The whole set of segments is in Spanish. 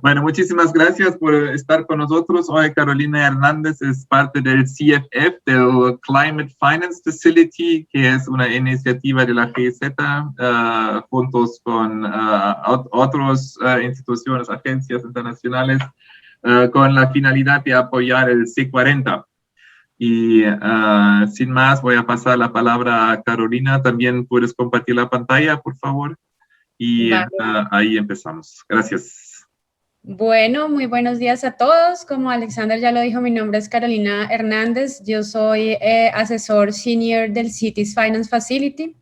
Bueno, muchísimas gracias por estar con nosotros. Hoy Carolina Hernández es parte del CFF, del Climate Finance Facility, que es una iniciativa de la GIZ, juntos con otras instituciones, agencias internacionales, con la finalidad de apoyar el C40. Y sin más, voy a pasar la palabra a Carolina. También puedes compartir la pantalla, por favor. Y Vale. ahí empezamos. Gracias. Bueno, muy buenos días a todos. Como Alexander ya lo dijo, mi nombre es Carolina Hernández. Yo soy asesor senior del Cities Finance Facility.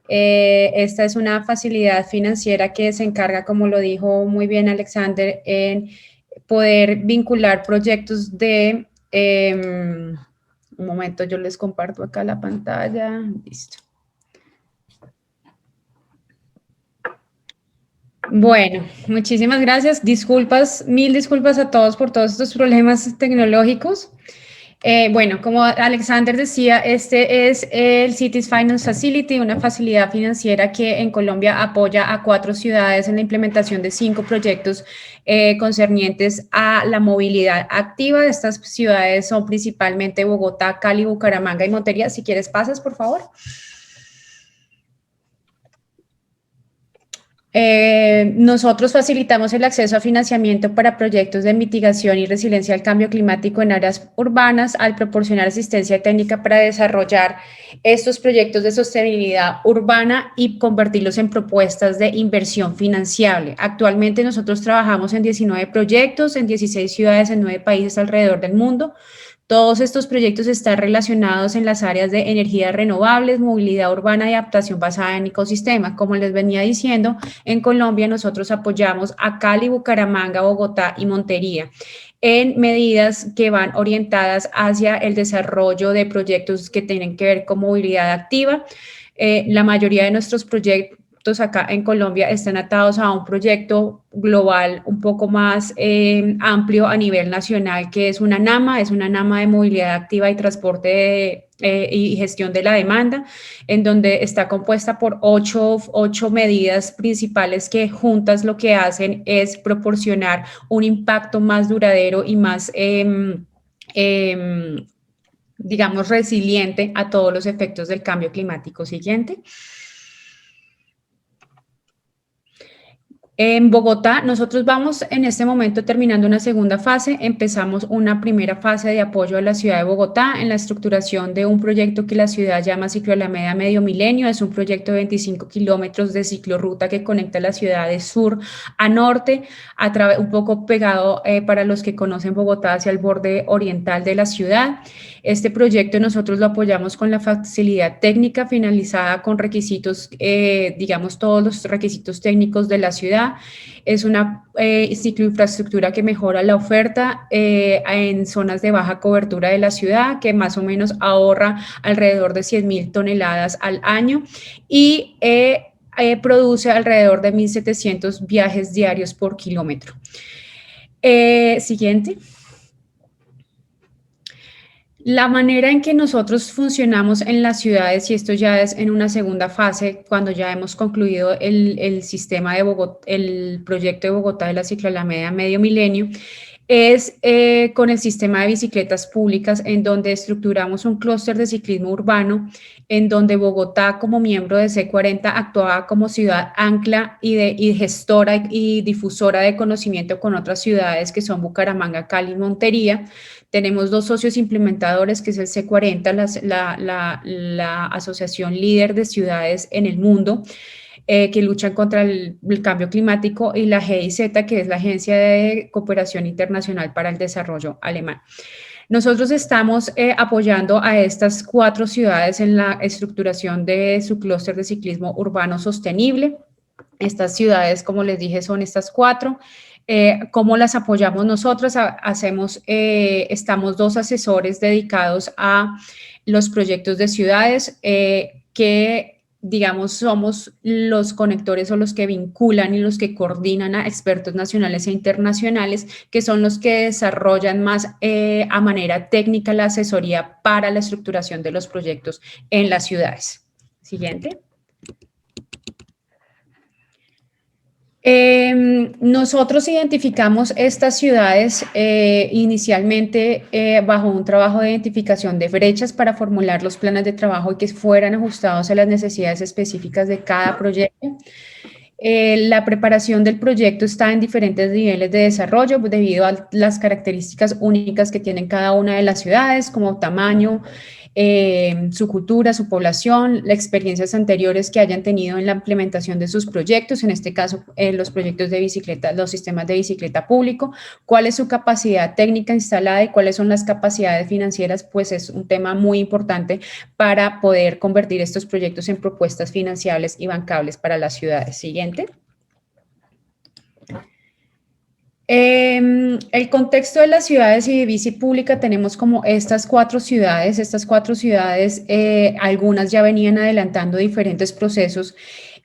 Esta es una facilidad financiera que se encarga, como lo dijo muy bien Alexander, en poder vincular proyectos de... un momento, yo les comparto acá la pantalla. Listo. Bueno, muchísimas gracias. Disculpas, mil disculpas a todos por todos estos problemas tecnológicos. Bueno, como Alexander decía, este es el Cities Finance Facility, una facilidad financiera que en Colombia apoya a 4 ciudades en la implementación de 5 proyectos concernientes a la movilidad activa. Estas ciudades son principalmente Bogotá, Cali, Bucaramanga y Montería. Si quieres, pasas, por favor. Nosotros facilitamos el acceso a financiamiento para proyectos de mitigación y resiliencia al cambio climático en áreas urbanas al proporcionar asistencia técnica para desarrollar estos proyectos de sostenibilidad urbana y convertirlos en propuestas de inversión financiable. Actualmente nosotros trabajamos en 19 proyectos en 16 ciudades en 9 países alrededor del mundo. Todos estos proyectos están relacionados en las áreas de energías renovables, movilidad urbana y adaptación basada en ecosistemas. Como les venía diciendo, en Colombia nosotros apoyamos a Cali, Bucaramanga, Bogotá y Montería en medidas que van orientadas hacia el desarrollo de proyectos que tienen que ver con movilidad activa. La mayoría de nuestros proyectos acá en Colombia están atados a un proyecto global un poco más amplio a nivel nacional, que es una NAMA de movilidad activa y transporte y gestión de la demanda, en donde está compuesta por ocho medidas principales que juntas lo que hacen es proporcionar un impacto más duradero y más digamos, resiliente a todos los efectos del cambio climático. Siguiente. En Bogotá, nosotros vamos en este momento terminando una segunda fase. Empezamos una primera fase de apoyo a la ciudad de Bogotá en la estructuración de un proyecto que la ciudad llama Ciclo Alameda Medio Milenio. Es un proyecto de 25 kilómetros de ciclorruta que conecta la ciudad de sur a norte, un poco pegado para los que conocen Bogotá hacia el borde oriental de la ciudad. Este proyecto nosotros lo apoyamos con la facilidad técnica finalizada con requisitos, digamos, todos los requisitos técnicos de la ciudad. Es una cicloinfraestructura que mejora la oferta en zonas de baja cobertura de la ciudad, que más o menos ahorra alrededor de 100.000 toneladas al año y produce alrededor de 1.700 viajes diarios por kilómetro. Siguiente. La manera en que nosotros funcionamos en las ciudades, y esto ya es en una segunda fase, cuando ya hemos concluido el sistema de Bogotá, el proyecto de Bogotá de la Cicloalameda Medio Milenio, es con el sistema de bicicletas públicas, en donde estructuramos un clúster de ciclismo urbano, en donde Bogotá, como miembro de C40, actuaba como ciudad ancla y gestora y difusora de conocimiento con otras ciudades que son Bucaramanga, Cali y Montería. Tenemos 2 socios implementadores, que es el C40, la asociación líder de ciudades en el mundo, que luchan contra el cambio climático, y la GIZ, que es la Agencia de Cooperación Internacional para el Desarrollo alemán. Nosotros estamos apoyando a estas 4 ciudades en la estructuración de su clúster de ciclismo urbano sostenible. Estas ciudades, como les dije, son estas 4. ¿Cómo las apoyamos nosotros? Estamos 2 asesores dedicados a los proyectos de ciudades que, digamos, somos los conectores o los que vinculan y los que coordinan a expertos nacionales e internacionales, que son los que desarrollan más a manera técnica la asesoría para la estructuración de los proyectos en las ciudades. Siguiente. Nosotros identificamos estas ciudades inicialmente bajo un trabajo de identificación de brechas para formular los planes de trabajo y que fueran ajustados a las necesidades específicas de cada proyecto. La preparación del proyecto está en diferentes niveles de desarrollo debido a las características únicas que tienen cada una de las ciudades, como tamaño, su cultura, su población, las experiencias anteriores que hayan tenido en la implementación de sus proyectos, en este caso los proyectos de bicicleta, los sistemas de bicicleta público, cuál es su capacidad técnica instalada y cuáles son las capacidades financieras, pues es un tema muy importante para poder convertir estos proyectos en propuestas financiables y bancables para las ciudades. Siguiente. El contexto de las ciudades y de bici pública tenemos como estas cuatro ciudades, algunas ya venían adelantando diferentes procesos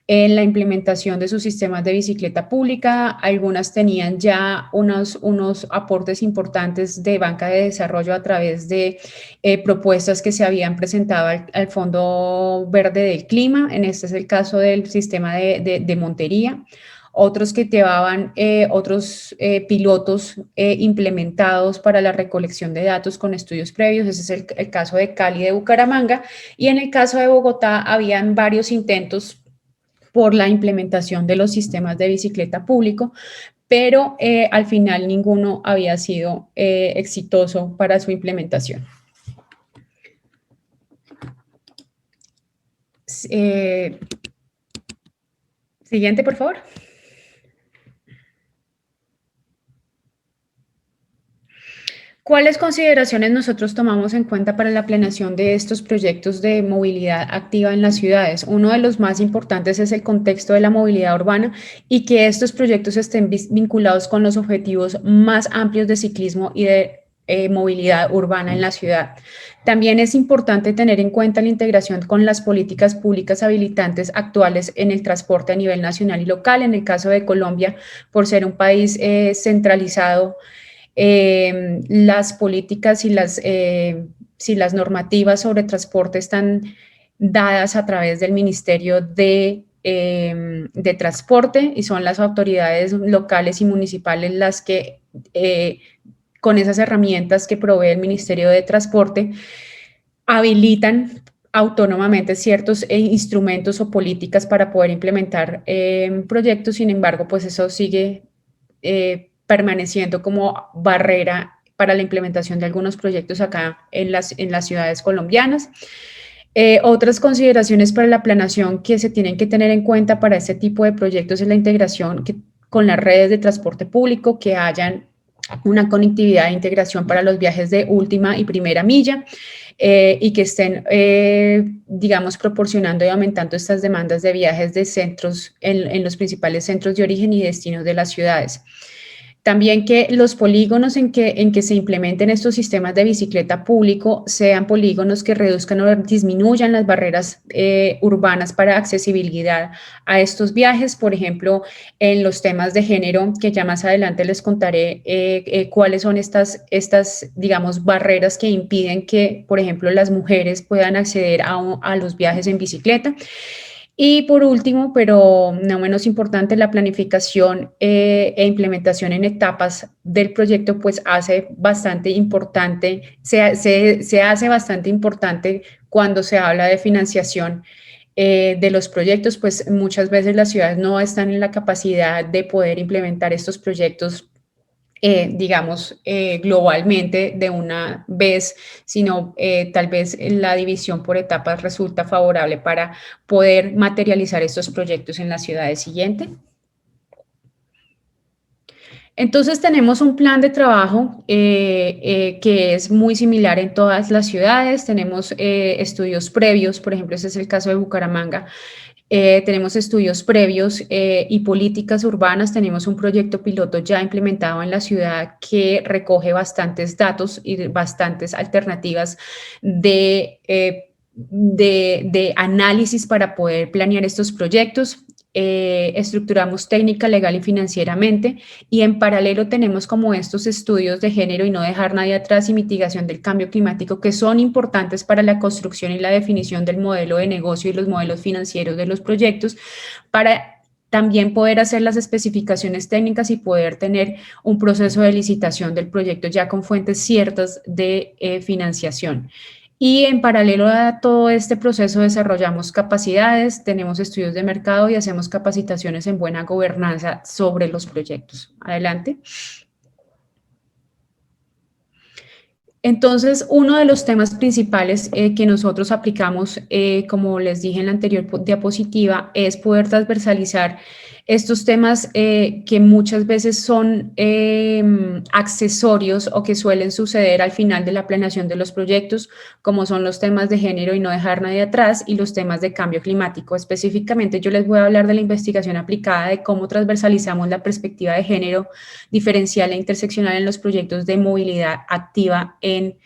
en la implementación de sus sistemas de bicicleta pública, algunas tenían ya unos aportes importantes de banca de desarrollo a través de propuestas que se habían presentado al Fondo Verde del Clima, en este es el caso del sistema de Montería. Otros que llevaban otros pilotos implementados para la recolección de datos con estudios previos. Ese es el caso de Cali, de Bucaramanga. Y en el caso de Bogotá, habían varios intentos por la implementación de los sistemas de bicicleta público, pero al final ninguno había sido exitoso para su implementación. Siguiente, por favor. ¿Cuáles consideraciones nosotros tomamos en cuenta para la planeación de estos proyectos de movilidad activa en las ciudades? Uno de los más importantes es el contexto de la movilidad urbana y que estos proyectos estén vinculados con los objetivos más amplios de ciclismo y de movilidad urbana en la ciudad. También es importante tener en cuenta la integración con las políticas públicas habilitantes actuales en el transporte a nivel nacional y local. En el caso de Colombia, por ser un país centralizado, las políticas y si las normativas sobre transporte están dadas a través del Ministerio de Transporte y son las autoridades locales y municipales las que con esas herramientas que provee el Ministerio de Transporte habilitan autónomamente ciertos instrumentos o políticas para poder implementar proyectos. Sin embargo, pues eso sigue permaneciendo como barrera para la implementación de algunos proyectos acá en las ciudades colombianas. Otras consideraciones para la planeación que se tienen que tener en cuenta para este tipo de proyectos es la integración con las redes de transporte público, que hayan una conectividad e integración para los viajes de última y primera milla y que estén, digamos, proporcionando y aumentando estas demandas de viajes de centros en los principales centros de origen y destinos de las ciudades. También que los polígonos en que se implementen estos sistemas de bicicleta público sean polígonos que reduzcan o disminuyan las barreras urbanas para accesibilidad a estos viajes. Por ejemplo, en los temas de género, que ya más adelante les contaré cuáles son estas, digamos, barreras que impiden que, por ejemplo, las mujeres puedan acceder a los viajes en bicicleta. Y por último, pero no menos importante, la planificación e implementación en etapas del proyecto, pues hace bastante importante, se hace bastante importante cuando se habla de financiación de los proyectos, pues muchas veces las ciudades no están en la capacidad de poder implementar estos proyectos digamos, globalmente de una vez, sino tal vez la división por etapas resulta favorable para poder materializar estos proyectos en las ciudades siguientes. Entonces tenemos un plan de trabajo que es muy similar en todas las ciudades, tenemos estudios previos, por ejemplo, este es el caso de Bucaramanga. Tenemos estudios previos y políticas urbanas, tenemos un proyecto piloto ya implementado en la ciudad que recoge bastantes datos y bastantes alternativas de análisis para poder planear estos proyectos. Estructuramos técnica, legal y financieramente y en paralelo tenemos como estos estudios de género y no dejar nadie atrás y mitigación del cambio climático que son importantes para la construcción y la definición del modelo de negocio y los modelos financieros de los proyectos para también poder hacer las especificaciones técnicas y poder tener un proceso de licitación del proyecto ya con fuentes ciertas de financiación. Y en paralelo a todo este proceso desarrollamos capacidades, tenemos estudios de mercado y hacemos capacitaciones en buena gobernanza sobre los proyectos. Adelante. Entonces, uno de los temas principales que nosotros aplicamos, como les dije en la anterior diapositiva, es poder transversalizar estos temas que muchas veces son accesorios o que suelen suceder al final de la planeación de los proyectos, como son los temas de género y no dejar nadie atrás y los temas de cambio climático. Específicamente, yo les voy a hablar de la investigación aplicada, de cómo transversalizamos la perspectiva de género diferencial e interseccional en los proyectos de movilidad activa en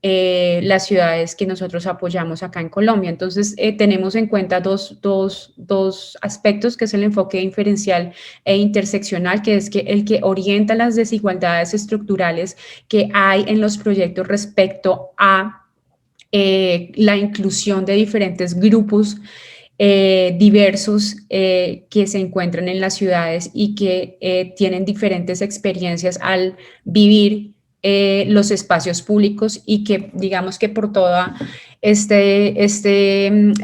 las ciudades que nosotros apoyamos acá en Colombia. Entonces, tenemos en cuenta dos aspectos, que es el enfoque diferencial e interseccional, que es el que orienta las desigualdades estructurales que hay en los proyectos respecto a la inclusión de diferentes grupos diversos que se encuentran en las ciudades y que tienen diferentes experiencias al vivir los espacios públicos y que digamos que por toda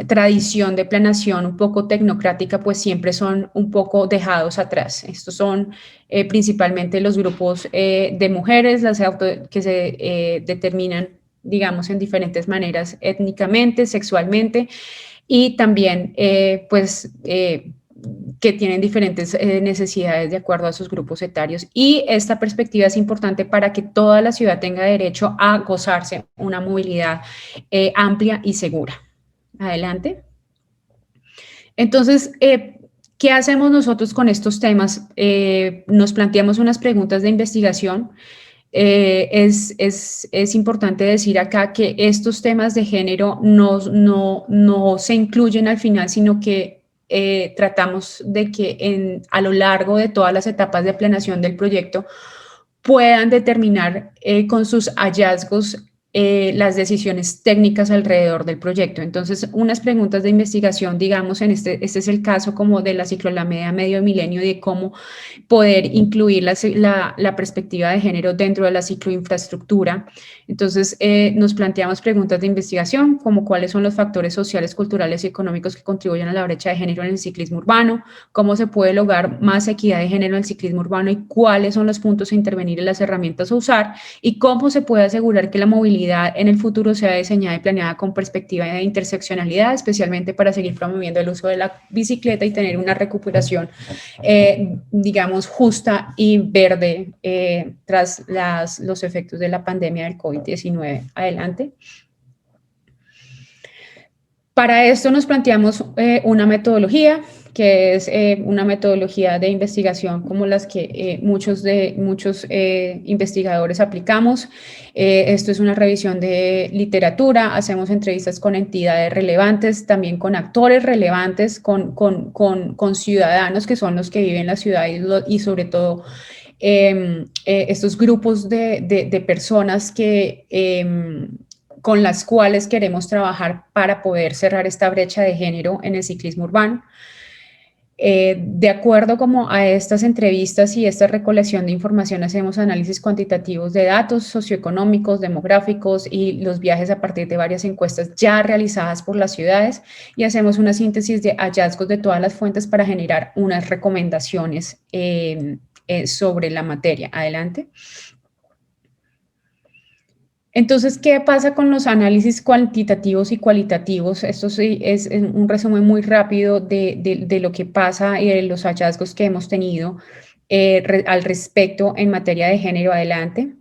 tradición de planeación un poco tecnocrática, pues siempre son un poco dejados atrás. Estos son principalmente los grupos de mujeres, que se determinan, digamos, en diferentes maneras étnicamente, sexualmente, y también que tienen diferentes necesidades de acuerdo a sus grupos etarios. Y esta perspectiva es importante para que toda la ciudad tenga derecho a gozarse una movilidad amplia y segura. Adelante. Entonces, ¿qué hacemos nosotros con estos temas? Nos planteamos unas preguntas de investigación. Es importante decir acá que estos temas de género no se incluyen al final, sino que tratamos de que a lo largo de todas las etapas de planeación del proyecto puedan determinar con sus hallazgos las decisiones técnicas alrededor del proyecto. Entonces, unas preguntas de investigación, digamos, este es el caso como de la cicloalameda medio milenio, de cómo poder incluir la perspectiva de género dentro de la cicloinfraestructura. Entonces, nos planteamos preguntas de investigación, como cuáles son los factores sociales, culturales y económicos que contribuyen a la brecha de género en el ciclismo urbano, cómo se puede lograr más equidad de género en el ciclismo urbano y cuáles son los puntos a intervenir y las herramientas a usar, y cómo se puede asegurar que la movilidad en el futuro sea diseñada y planeada con perspectiva de interseccionalidad, especialmente para seguir promoviendo el uso de la bicicleta y tener una recuperación, digamos, justa y verde tras los efectos de la pandemia del COVID-19. Adelante. Para esto nos planteamos una metodología, que es una metodología de investigación como las que muchos investigadores aplicamos. Esto es una revisión de literatura, hacemos entrevistas con entidades relevantes, también con actores relevantes, con ciudadanos que son los que viven en la ciudad y sobre todo estos grupos de personas con las cuales queremos trabajar para poder cerrar esta brecha de género en el ciclismo urbano. De acuerdo como a estas entrevistas y esta recolección de información, hacemos análisis cuantitativos de datos socioeconómicos, demográficos y los viajes a partir de varias encuestas ya realizadas por las ciudades, y hacemos una síntesis de hallazgos de todas las fuentes para generar unas recomendaciones sobre la materia. Adelante. Entonces, ¿qué pasa con los análisis cuantitativos y cualitativos? Esto sí es un resumen muy rápido de lo que pasa y de los hallazgos que hemos tenido al respecto en materia de género. Adelante.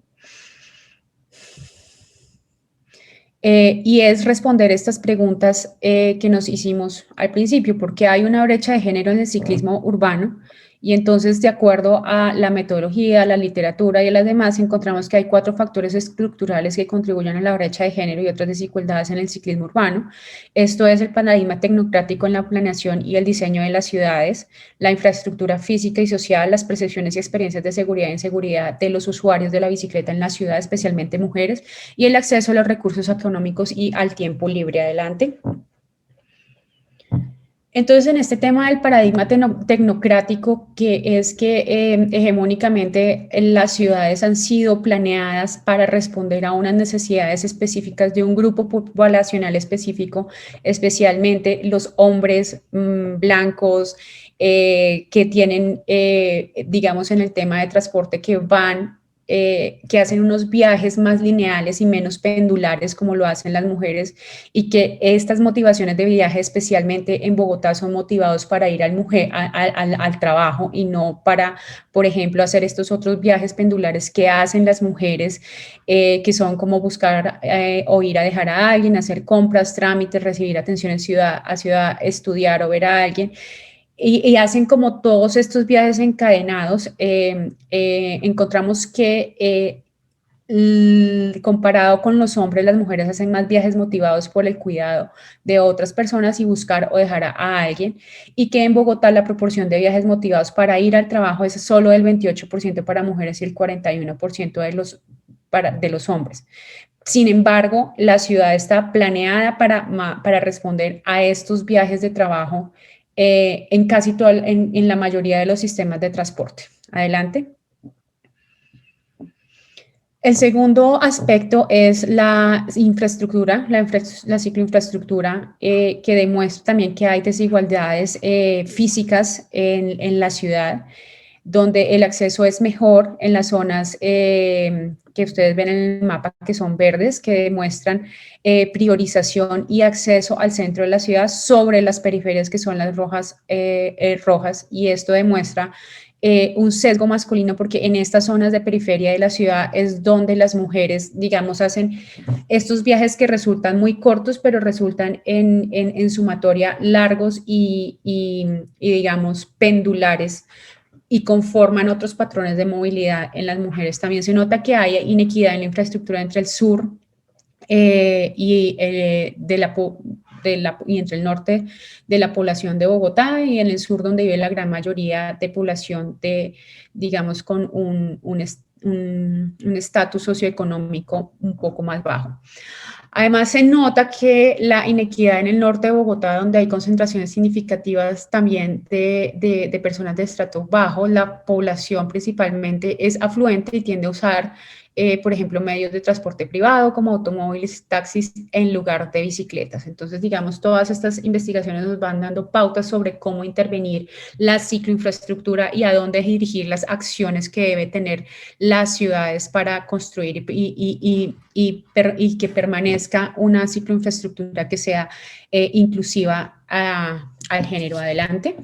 Y es responder estas preguntas que nos hicimos al principio: ¿por qué hay una brecha de género en el ciclismo urbano? Y entonces, de acuerdo a la metodología, la literatura y a las demás, encontramos que hay 4 factores estructurales que contribuyen a la brecha de género y otras desigualdades en el ciclismo urbano. Esto es el paradigma tecnocrático en la planeación y el diseño de las ciudades, la infraestructura física y social, las percepciones y experiencias de seguridad e inseguridad de los usuarios de la bicicleta en la ciudad, especialmente mujeres, y el acceso a los recursos económicos y al tiempo libre. Adelante. Entonces, en este tema del paradigma tecnocrático, que es que hegemónicamente las ciudades han sido planeadas para responder a unas necesidades específicas de un grupo poblacional específico, especialmente los hombres blancos que tienen, digamos, en el tema de transporte, que hacen unos viajes más lineales y menos pendulares como lo hacen las mujeres, y que estas motivaciones de viaje, especialmente en Bogotá, son motivados para ir al trabajo y no para, por ejemplo, hacer estos otros viajes pendulares que hacen las mujeres, que son como buscar o ir a dejar a alguien, hacer compras, trámites, recibir atención en a ciudad, estudiar o ver a alguien. Y hacen como todos estos viajes encadenados. Encontramos que comparado con los hombres, las mujeres hacen más viajes motivados por el cuidado de otras personas y buscar o dejar a alguien, y que en Bogotá la proporción de viajes motivados para ir al trabajo es solo del 28% para mujeres y el 41% de los hombres. Sin embargo, la ciudad está planeada para responder a estos viajes de trabajo en casi en la mayoría de los sistemas de transporte. Adelante. El segundo aspecto es la infraestructura, la cicloinfraestructura, que demuestra también que hay desigualdades físicas en la ciudad, donde el acceso es mejor en las zonas que ustedes ven en el mapa, que son verdes, que demuestran priorización y acceso al centro de la ciudad sobre las periferias, que son las rojas, y esto demuestra un sesgo masculino, porque en estas zonas de periferia de la ciudad es donde las mujeres, digamos, hacen estos viajes que resultan muy cortos, pero resultan en sumatoria largos y, digamos, pendulares, y conforman otros patrones de movilidad en las mujeres. También se nota que hay inequidad en la infraestructura entre el sur y entre el norte de la población de Bogotá y en el sur, donde vive la gran mayoría de población digamos, con un estatus socioeconómico un poco más bajo. Además, se nota que la inequidad en el norte de Bogotá, donde hay concentraciones significativas también de personas de estrato bajo, la población principalmente es afluente y tiende a usar, por ejemplo, medios de transporte privado como automóviles, taxis, en lugar de bicicletas. Entonces, digamos, todas estas investigaciones nos van dando pautas sobre cómo intervenir la cicloinfraestructura y a dónde dirigir las acciones que debe tener las ciudades para construir y que permanezca una cicloinfraestructura que sea inclusiva al género. Adelante.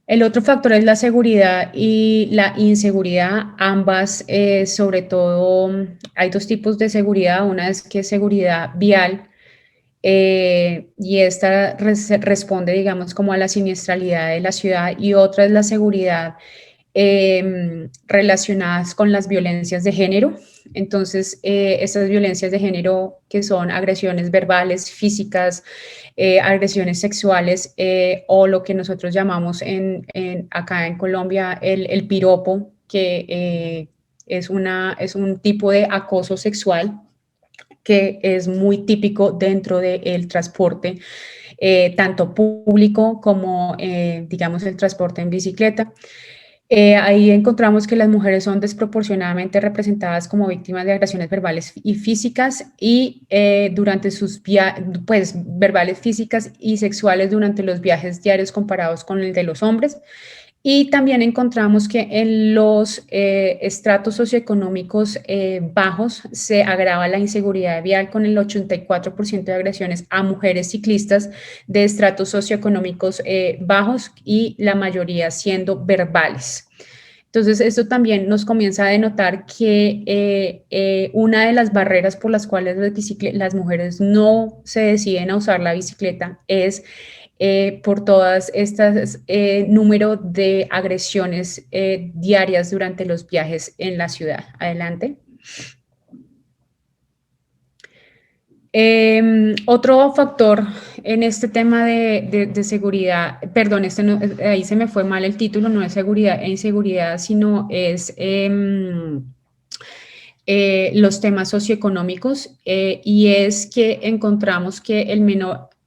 El otro factor es la seguridad y la inseguridad. Ambas, sobre todo, hay dos tipos de seguridad. Una es que es seguridad vial, y esta responde, digamos, como a la siniestralidad de la ciudad, y otra es la seguridad relacionadas con las violencias de género. Entonces, estas violencias de género, que son agresiones verbales, físicas, agresiones sexuales, o lo que nosotros llamamos acá en Colombia el piropo, que es un tipo de acoso sexual que es muy típico dentro del transporte, tanto público como, digamos, el transporte en bicicleta. Ahí encontramos que las mujeres son desproporcionadamente representadas como víctimas de agresiones verbales y físicas, y durante sus pues, verbales, físicas y sexuales durante los viajes diarios comparados con el de los hombres. Y también encontramos que en los estratos socioeconómicos bajos se agrava la inseguridad vial, con el 84% de agresiones a mujeres ciclistas de estratos socioeconómicos bajos, y la mayoría siendo verbales. Entonces, esto también nos comienza a denotar que una de las barreras por las cuales las mujeres no se deciden a usar la bicicleta es por todas estas número de agresiones diarias durante los viajes en la ciudad. Adelante. Otro factor en este tema de seguridad, perdón, ahí se me fue mal el título, no es seguridad e inseguridad, sino es los temas socioeconómicos, y es que encontramos que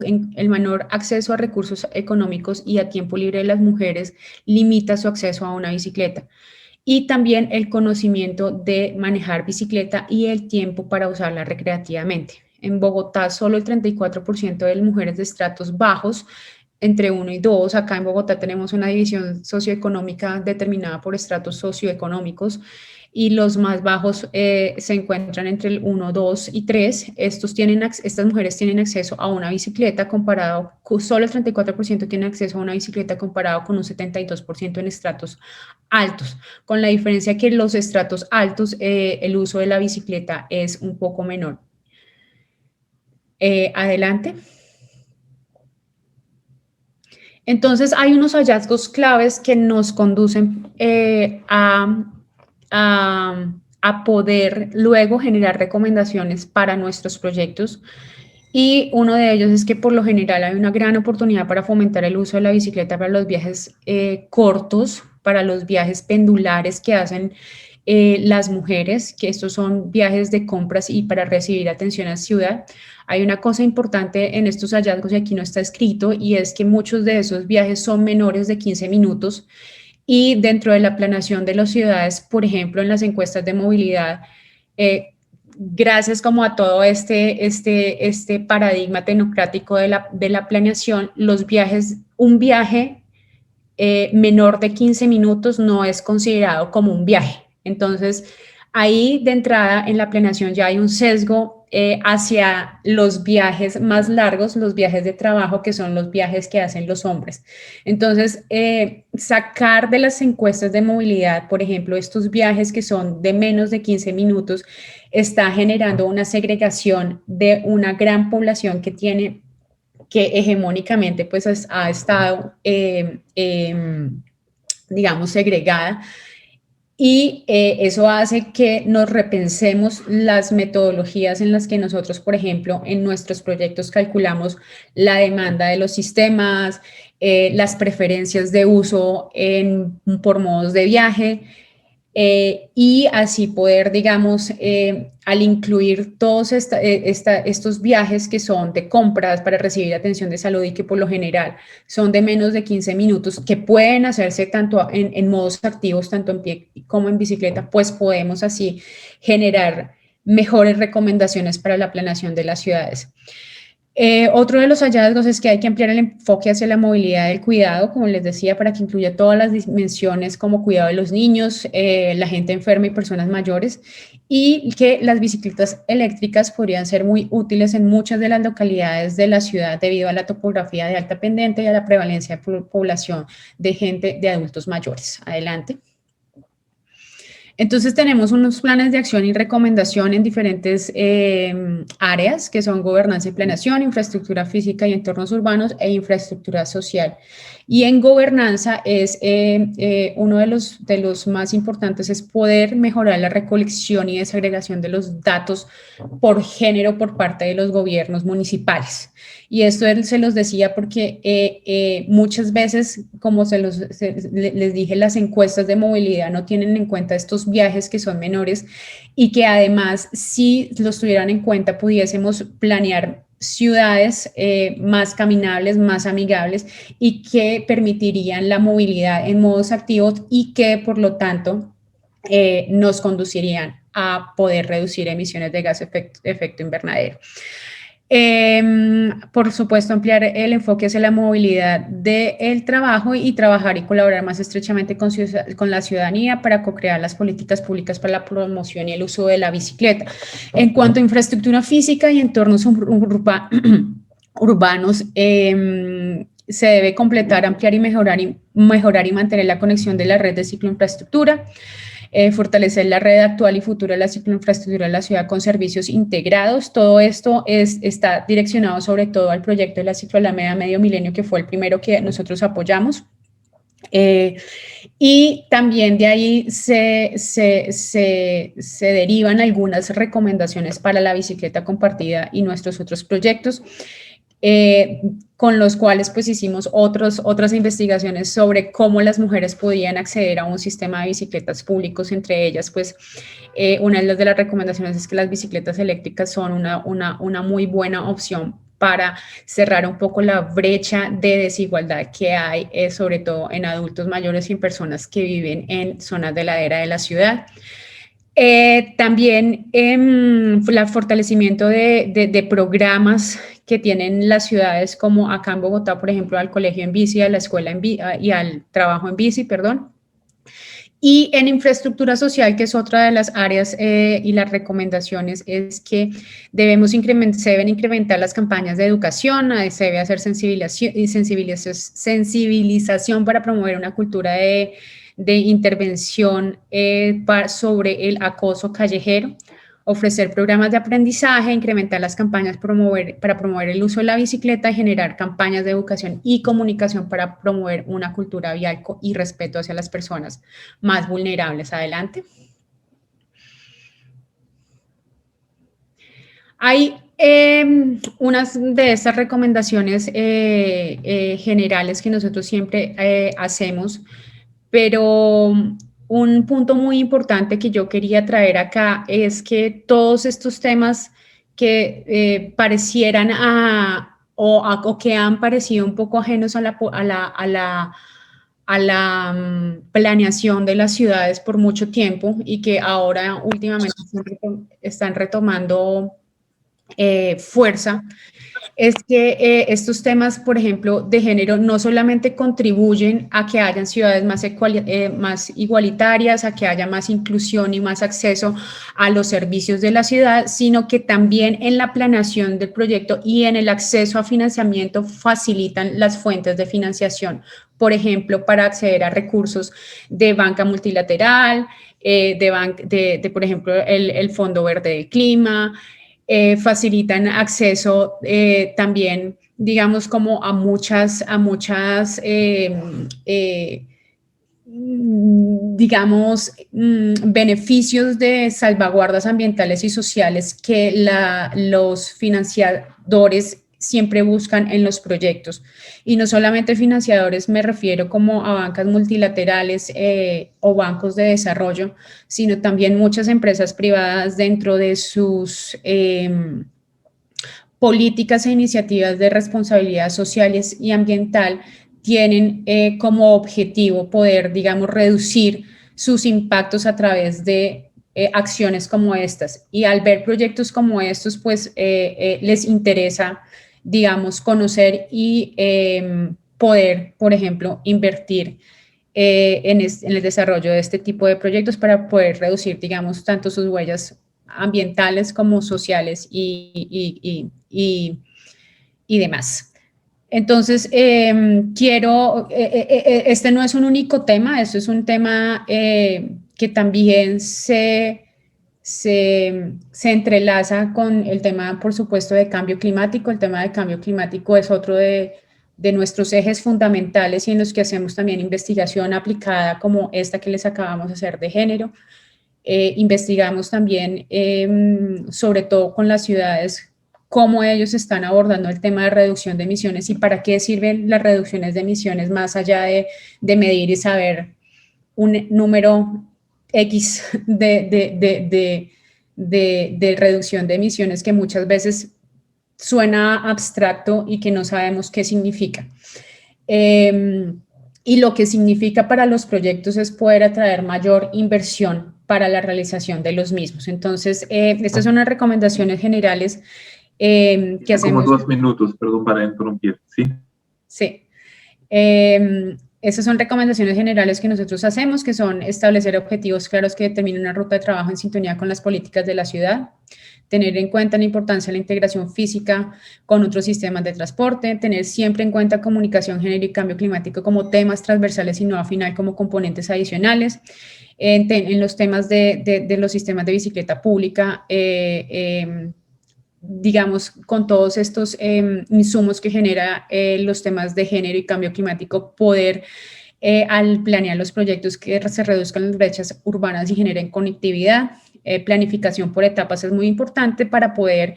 el menor acceso a recursos económicos y a tiempo libre de las mujeres limita su acceso a una bicicleta. Y también el conocimiento de manejar bicicleta y el tiempo para usarla recreativamente. En Bogotá, solo el 34% de las mujeres de estratos bajos, entre 1 y 2, acá en Bogotá tenemos una división socioeconómica determinada por estratos socioeconómicos, y los más bajos se encuentran entre el 1, 2 y 3. Estas mujeres tienen acceso a una bicicleta comparado, solo el 34% tiene acceso a una bicicleta comparado con un 72% en estratos altos, con la diferencia que en los estratos altos el uso de la bicicleta es un poco menor. Adelante. Entonces, hay unos hallazgos claves que nos conducen a poder luego generar recomendaciones para nuestros proyectos. Y uno de ellos es que por lo general hay una gran oportunidad para fomentar el uso de la bicicleta para los viajes cortos, para los viajes pendulares que hacen las mujeres, que estos son viajes de compras y para recibir atención a ciudad. Hay una cosa importante en estos hallazgos y aquí no está escrito, y es que muchos de esos viajes son menores de 15 minutos, y dentro de la planeación de las ciudades, por ejemplo, en las encuestas de movilidad, gracias como a todo este paradigma tecnocrático de la planeación, un viaje menor de 15 minutos no es considerado como un viaje. Entonces, ahí de entrada en la planeación ya hay un sesgo hacia los viajes más largos, los viajes de trabajo, que son los viajes que hacen los hombres. Entonces, sacar de las encuestas de movilidad, por ejemplo, estos viajes que son de menos de 15 minutos, está generando una segregación de una gran población que hegemónicamente pues ha estado, digamos, segregada. Y eso hace que nos repensemos las metodologías en las que nosotros, por ejemplo, en nuestros proyectos calculamos la demanda de los sistemas, las preferencias de uso por modos de viaje, y así poder, digamos, al incluir todos estos viajes que son de compras para recibir atención de salud y que por lo general son de menos de 15 minutos, que pueden hacerse tanto en modos activos, tanto en pie como en bicicleta, pues podemos así generar mejores recomendaciones para la planeación de las ciudades. Otro de los hallazgos es que hay que ampliar el enfoque hacia la movilidad del cuidado, como les decía, para que incluya todas las dimensiones como cuidado de los niños, la gente enferma y personas mayores, y que las bicicletas eléctricas podrían ser muy útiles en muchas de las localidades de la ciudad debido a la topografía de alta pendiente y a la prevalencia de población de adultos mayores. Adelante. Entonces tenemos unos planes de acción y recomendación en diferentes áreas, que son gobernanza y planeación, infraestructura física y entornos urbanos e infraestructura social. Y en gobernanza es uno de los más importantes, es poder mejorar la recolección y desagregación de los datos por género por parte de los gobiernos municipales. Y esto se los decía porque muchas veces, como les dije, las encuestas de movilidad no tienen en cuenta estos viajes que son menores, y que además, si los tuvieran en cuenta, pudiésemos planear ciudades más caminables, más amigables, y que permitirían la movilidad en modos activos y que, por lo tanto, nos conducirían a poder reducir emisiones de gas de efecto invernadero. Por supuesto, ampliar el enfoque hacia la movilidad del trabajo y trabajar y colaborar más estrechamente con la ciudadanía para co-crear las políticas públicas para la promoción y el uso de la bicicleta. En cuanto a infraestructura física y entornos urbanos, se debe completar, ampliar y mejorar y mantener la conexión de la red de cicloinfraestructura. Fortalecer la red actual y futura de la cicloinfraestructura de la ciudad con servicios integrados. Todo esto está direccionado sobre todo al proyecto de la cicloalameda Medio Milenio, que fue el primero que nosotros apoyamos. Y también de ahí se derivan algunas recomendaciones para la bicicleta compartida y nuestros otros proyectos, con los cuales pues hicimos otras investigaciones sobre cómo las mujeres podían acceder a un sistema de bicicletas públicos. Entre ellas, pues una de las recomendaciones es que las bicicletas eléctricas son una muy buena opción para cerrar un poco la brecha de desigualdad que hay, sobre todo en adultos mayores y en personas que viven en zonas de ladera de la ciudad. También el fortalecimiento de programas que tienen las ciudades, como acá en Bogotá, por ejemplo, al colegio en bici, a la escuela en bici y al trabajo en bici, perdón. Y en infraestructura social, que es otra de las áreas y las recomendaciones, es que se deben incrementar las campañas de educación, se debe hacer sensibilización para promover una cultura de intervención sobre el acoso callejero, ofrecer programas de aprendizaje, incrementar las campañas para promover el uso de la bicicleta y generar campañas de educación y comunicación para promover una cultura vial y respeto hacia las personas más vulnerables. Adelante. Hay unas de estas recomendaciones generales que nosotros siempre hacemos, pero un punto muy importante que yo quería traer acá es que todos estos temas que parecieran o que han parecido un poco ajenos a la planeación de las ciudades por mucho tiempo y que ahora últimamente están retomando fuerza, es que estos temas, por ejemplo, de género, no solamente contribuyen a que hayan ciudades más igualitarias, a que haya más inclusión y más acceso a los servicios de la ciudad, sino que también en la planeación del proyecto y en el acceso a financiamiento facilitan las fuentes de financiación, por ejemplo, para acceder a recursos de banca multilateral, por ejemplo, el Fondo Verde de Clima, facilitan acceso también, digamos, como a muchas digamos, beneficios de salvaguardas ambientales y sociales que los financiadores siempre buscan en los proyectos. Y no solamente financiadores, me refiero como a bancas multilaterales o bancos de desarrollo, sino también muchas empresas privadas dentro de sus políticas e iniciativas de responsabilidad sociales y ambiental tienen como objetivo poder, digamos, reducir sus impactos a través de acciones como estas. Y al ver proyectos como estos, pues les interesa, digamos, conocer y poder, por ejemplo, invertir en el desarrollo de este tipo de proyectos para poder reducir, digamos, tanto sus huellas ambientales como sociales y demás. Entonces, este no es un único tema, esto es un tema que también se entrelaza con el tema, por supuesto, de cambio climático. El tema de cambio climático es otro de nuestros ejes fundamentales y en los que hacemos también investigación aplicada como esta que les acabamos de hacer de género. Investigamos también, sobre todo con las ciudades, cómo ellos están abordando el tema de reducción de emisiones y para qué sirven las reducciones de emisiones más allá de medir y saber un número X de reducción de emisiones que muchas veces suena abstracto y que no sabemos qué significa. Y lo que significa para los proyectos es poder atraer mayor inversión para la realización de los mismos. Entonces, estas son las recomendaciones generales que hacemos. Como 2 minutos, perdón para interrumpir, ¿sí? Sí. Esas son recomendaciones generales que nosotros hacemos, que son establecer objetivos claros que determinen una ruta de trabajo en sintonía con las políticas de la ciudad, tener en cuenta la importancia de la integración física con otros sistemas de transporte, tener siempre en cuenta comunicación, género y cambio climático como temas transversales y no al final como componentes adicionales. En los temas de los sistemas de bicicleta pública, digamos, con todos estos insumos que genera los temas de género y cambio climático, poder al planear los proyectos que se reduzcan las brechas urbanas y generen conectividad. Planificación por etapas es muy importante para poder,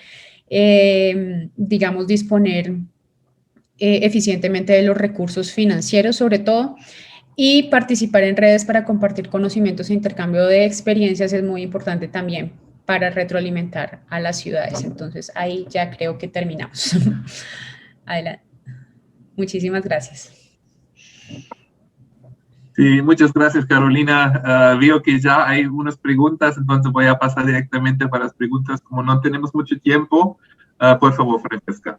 digamos, disponer eficientemente de los recursos financieros, sobre todo, y participar en redes para compartir conocimientos e intercambio de experiencias es muy importante también para retroalimentar a las ciudades. Entonces, ahí ya creo que terminamos. Adelante. Muchísimas gracias. Sí, muchas gracias, Carolina. Veo que ya hay unas preguntas, entonces voy a pasar directamente para las preguntas. Como no tenemos mucho tiempo, por favor, Francesca.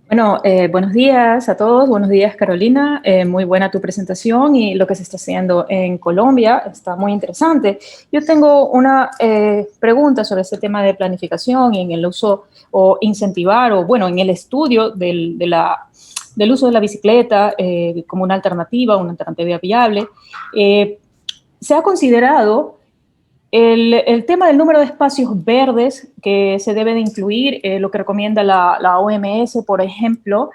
Bueno, buenos días a todos. Buenos días, Carolina. Muy buena tu presentación y lo que se está haciendo en Colombia está muy interesante. Yo tengo una pregunta sobre este tema de planificación y en el uso o incentivar o, bueno, en el estudio del uso de la bicicleta como una alternativa viable. Se ha considerado el tema del número de espacios verdes que se debe de incluir, lo que recomienda la OMS, por ejemplo,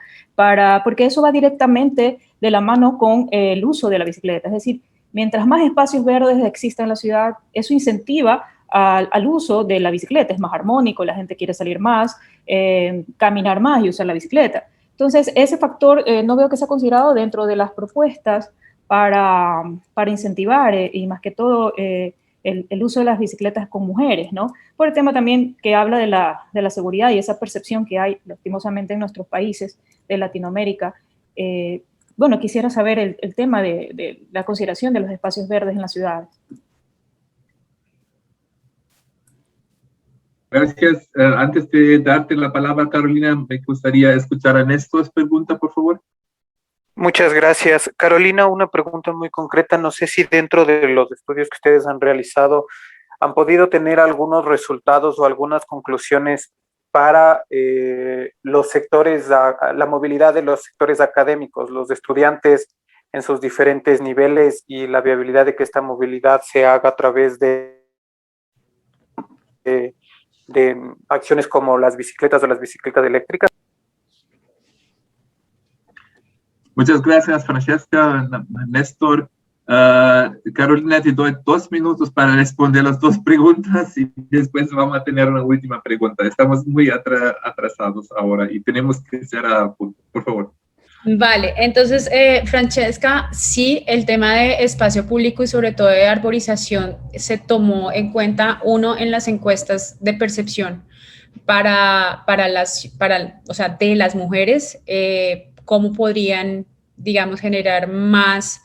porque eso va directamente de la mano con el uso de la bicicleta. Es decir, mientras más espacios verdes existan en la ciudad, eso incentiva al uso de la bicicleta. Es más armónico, la gente quiere salir más, caminar más y usar la bicicleta. Entonces, ese factor no veo que sea considerado dentro de las propuestas para incentivar y más que todo el uso de las bicicletas con mujeres, ¿no? Por el tema también que habla de la seguridad y esa percepción que hay, lastimosamente, en nuestros países de Latinoamérica. Bueno, quisiera saber el tema de la consideración de los espacios verdes en las ciudades. Gracias. Antes de darte la palabra, Carolina, me gustaría escuchar a Néstor. Pregunta, por favor. Muchas gracias. Carolina, una pregunta muy concreta. No sé si dentro de los estudios que ustedes han realizado han podido tener algunos resultados o algunas conclusiones para los sectores, la movilidad de los sectores académicos, los estudiantes en sus diferentes niveles y la viabilidad de que esta movilidad se haga a través de acciones como las bicicletas o las bicicletas eléctricas. Muchas gracias, Francesca, Néstor. Carolina, te doy 2 minutos para responder las 2 preguntas y después vamos a tener una última pregunta. Estamos muy atrasados ahora y tenemos que ser a punto. Por favor. Vale, entonces, Francesca, sí, el tema de espacio público y sobre todo de arborización se tomó en cuenta, uno, en las encuestas de percepción o sea, de las mujeres, cómo podrían, digamos, generar más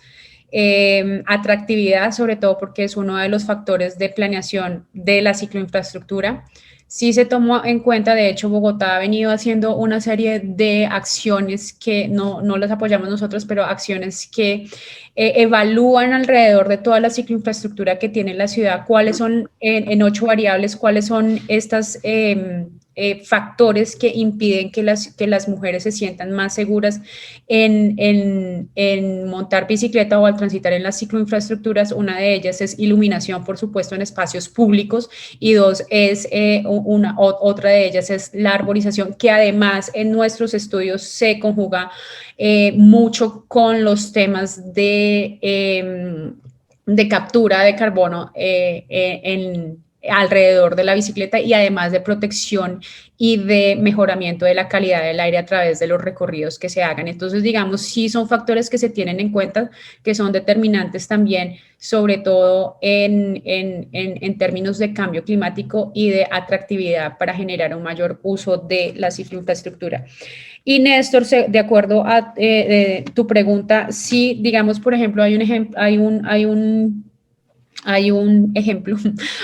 atractividad, sobre todo porque es uno de los factores de planeación de la cicloinfraestructura. Sí se tomó en cuenta, de hecho, Bogotá ha venido haciendo una serie de acciones que no las apoyamos nosotros, pero acciones que evalúan alrededor de toda la cicloinfraestructura que tiene la ciudad, cuáles son, en 8 variables, cuáles son estas factores que impiden que las mujeres se sientan más seguras en montar bicicleta o al transitar en las cicloinfraestructuras. Una de ellas es iluminación, por supuesto, en espacios públicos, y 2 es otra de ellas es la arborización, que además en nuestros estudios se conjuga mucho con los temas de captura de carbono alrededor de la bicicleta, y además de protección y de mejoramiento de la calidad del aire a través de los recorridos que se hagan. Entonces, digamos, sí son factores que se tienen en cuenta, que son determinantes también, sobre todo en términos de cambio climático y de atractividad para generar un mayor uso de la infraestructura. Y Néstor, de acuerdo a tu pregunta, sí, digamos, por ejemplo, hay un ejemplo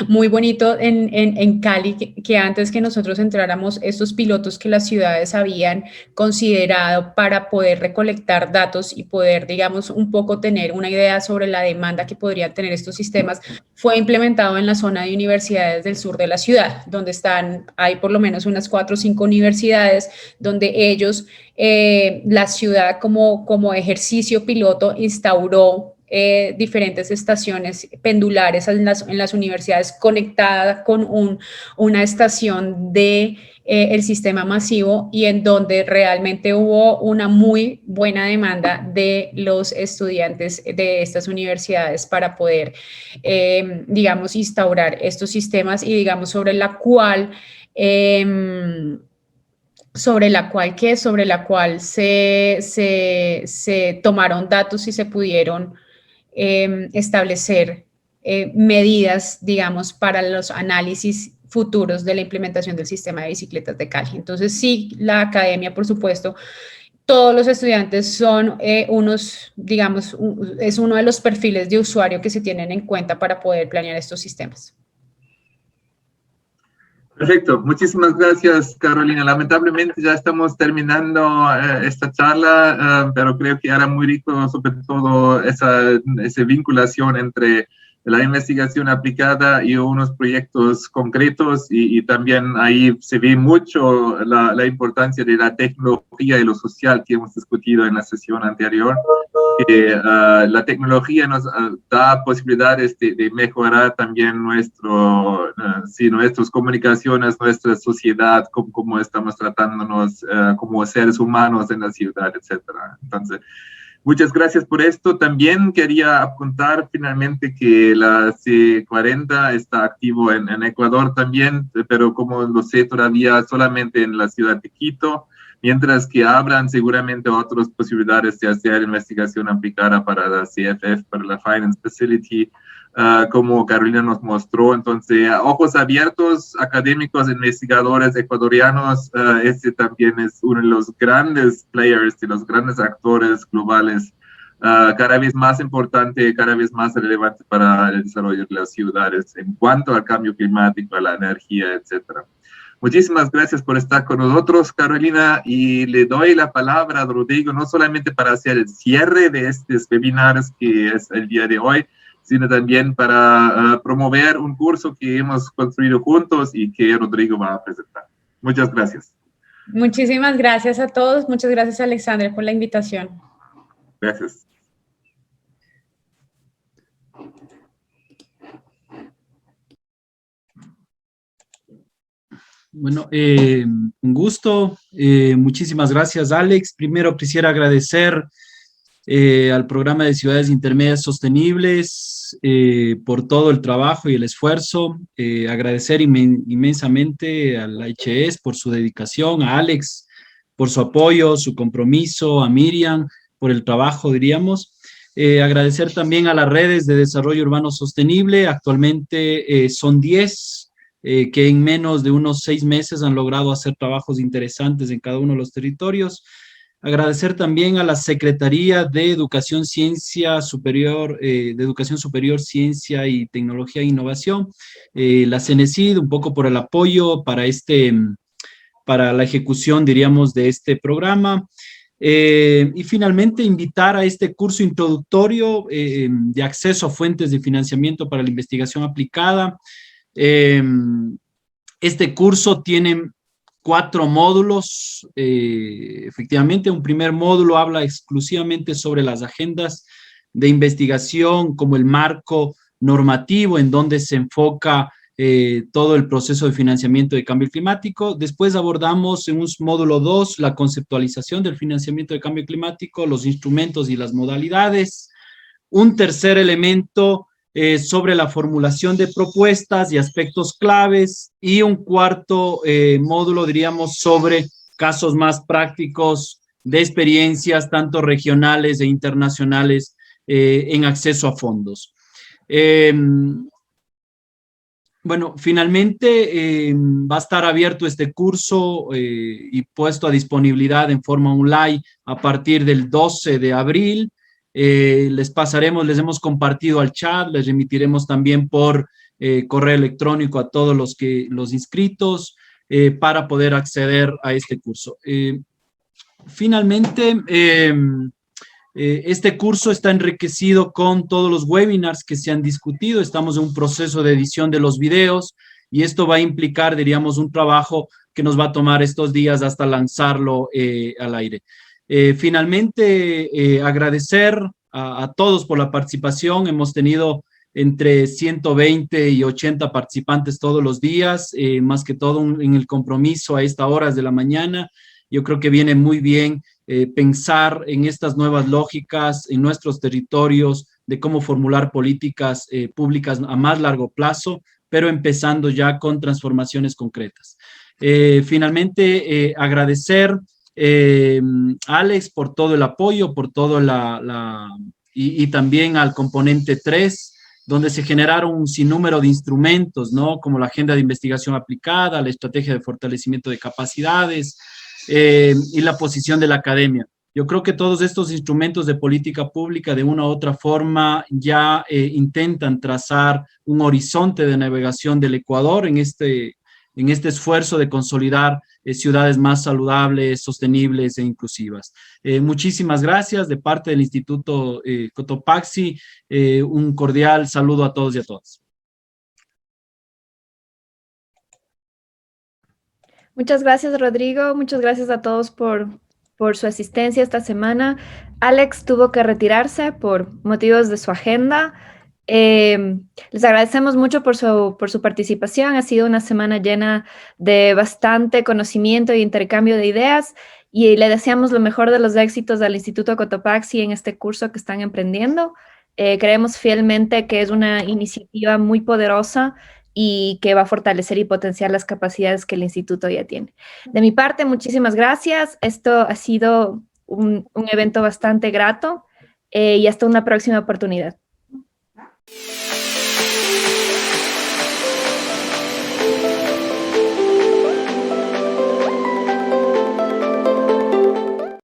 muy bonito en Cali, que antes que nosotros entráramos, estos pilotos que las ciudades habían considerado para poder recolectar datos y poder, digamos, un poco tener una idea sobre la demanda que podrían tener estos sistemas, fue implementado en la zona de universidades del sur de la ciudad, donde hay por lo menos unas 4 o 5 universidades, donde ellos, la ciudad como ejercicio piloto, instauró diferentes estaciones pendulares en las universidades, conectada con una estación de el sistema masivo, y en donde realmente hubo una muy buena demanda de los estudiantes de estas universidades para poder, digamos, instaurar estos sistemas, y digamos sobre la cual se tomaron datos y se pudieron establecer medidas, digamos, para los análisis futuros de la implementación del sistema de bicicletas de Cali. Entonces, sí, la academia, por supuesto, todos los estudiantes son digamos, es uno de los perfiles de usuario que se tienen en cuenta para poder planear estos sistemas. Perfecto, muchísimas gracias, Carolina. Lamentablemente ya estamos terminando esta charla, pero creo que era muy rico, sobre todo esa vinculación entre la investigación aplicada y unos proyectos concretos, y también ahí se ve mucho la importancia de la tecnología y lo social que hemos discutido en la sesión anterior. La tecnología nos da posibilidades de mejorar también nuestras comunicaciones, nuestra sociedad, cómo estamos tratándonos como seres humanos en la ciudad, etc. Entonces, muchas gracias por esto. También quería apuntar finalmente que la C40 está activo en Ecuador también, pero como lo sé todavía solamente en la ciudad de Quito, mientras que abran seguramente otras posibilidades de hacer investigación aplicada para la CFF, para la Finance Facility, como Carolina nos mostró. Entonces, a ojos abiertos, académicos, investigadores ecuatorianos, este también es uno de los grandes players, de los grandes actores globales, cada vez más importante, cada vez más relevante para el desarrollo de las ciudades en cuanto al cambio climático, a la energía, etcétera. Muchísimas gracias por estar con nosotros, Carolina, y le doy la palabra a Rodrigo, no solamente para hacer el cierre de estos webinars que es el día de hoy, sino también para promover un curso que hemos construido juntos y que Rodrigo va a presentar. Muchas gracias. Muchísimas gracias a todos. Muchas gracias, Alexander, por la invitación. Gracias. Bueno, un gusto. Muchísimas gracias, Alex. Primero quisiera agradecer al programa de Ciudades Intermedias Sostenibles por todo el trabajo y el esfuerzo. Agradecer inmensamente a la IHS por su dedicación, a Alex por su apoyo, su compromiso, a Miriam por el trabajo, diríamos. Agradecer también a las redes de desarrollo urbano sostenible. Actualmente son 10 que en menos de unos 6 meses han logrado hacer trabajos interesantes en cada uno de los territorios. Agradecer también a la Secretaría de Educación, Ciencia Superior, Ciencia y Tecnología e Innovación, la CENESID, un poco por el apoyo para la ejecución, diríamos, de este programa. Y finalmente invitar a este curso introductorio de acceso a fuentes de financiamiento para la investigación aplicada. Este curso tiene 4 módulos. Efectivamente, un primer módulo habla exclusivamente sobre las agendas de investigación como el marco normativo en donde se enfoca todo el proceso de financiamiento de cambio climático. Después abordamos en un módulo 2 la conceptualización del financiamiento de cambio climático, los instrumentos y las modalidades. Un tercer elemento sobre la formulación de propuestas y aspectos claves, y un cuarto módulo, diríamos, sobre casos más prácticos de experiencias tanto regionales e internacionales en acceso a fondos. Bueno, finalmente va a estar abierto este curso y puesto a disponibilidad en forma online a partir del 12 de abril. Les hemos compartido al chat, les remitiremos también por correo electrónico a todos los inscritos para poder acceder a este curso. Finalmente, este curso está enriquecido con todos los webinars que se han discutido. Estamos en un proceso de edición de los videos y esto va a implicar, diríamos, un trabajo que nos va a tomar estos días hasta lanzarlo al aire. Finalmente, agradecer a todos por la participación. Hemos tenido entre 120 y 80 participantes todos los días, más que todo en el compromiso a estas horas de la mañana. Yo creo que viene muy bien pensar en estas nuevas lógicas en nuestros territorios, de cómo formular políticas públicas a más largo plazo, pero empezando ya con transformaciones concretas. Finalmente, agradecer a Alex por todo el apoyo, por todo y también al componente 3, donde se generaron un sinnúmero de instrumentos, ¿no? Como la Agenda de Investigación Aplicada, la Estrategia de Fortalecimiento de Capacidades y la posición de la academia. Yo creo que todos estos instrumentos de política pública de una u otra forma ya intentan trazar un horizonte de navegación del Ecuador en este esfuerzo de consolidar ciudades más saludables, sostenibles e inclusivas. Muchísimas gracias de parte del Instituto Cotopaxi. Un cordial saludo a todos y a todas. Muchas gracias, Rodrigo. Muchas gracias a todos por su asistencia esta semana. Alex tuvo que retirarse por motivos de su agenda. Les agradecemos mucho por su participación. Ha sido una semana llena de bastante conocimiento e intercambio de ideas y le deseamos lo mejor de los éxitos al Instituto Cotopaxi en este curso que están emprendiendo. Creemos fielmente que es una iniciativa muy poderosa y que va a fortalecer y potenciar las capacidades que el instituto ya tiene. De mi parte, muchísimas gracias. Esto ha sido un evento bastante grato y hasta una próxima oportunidad.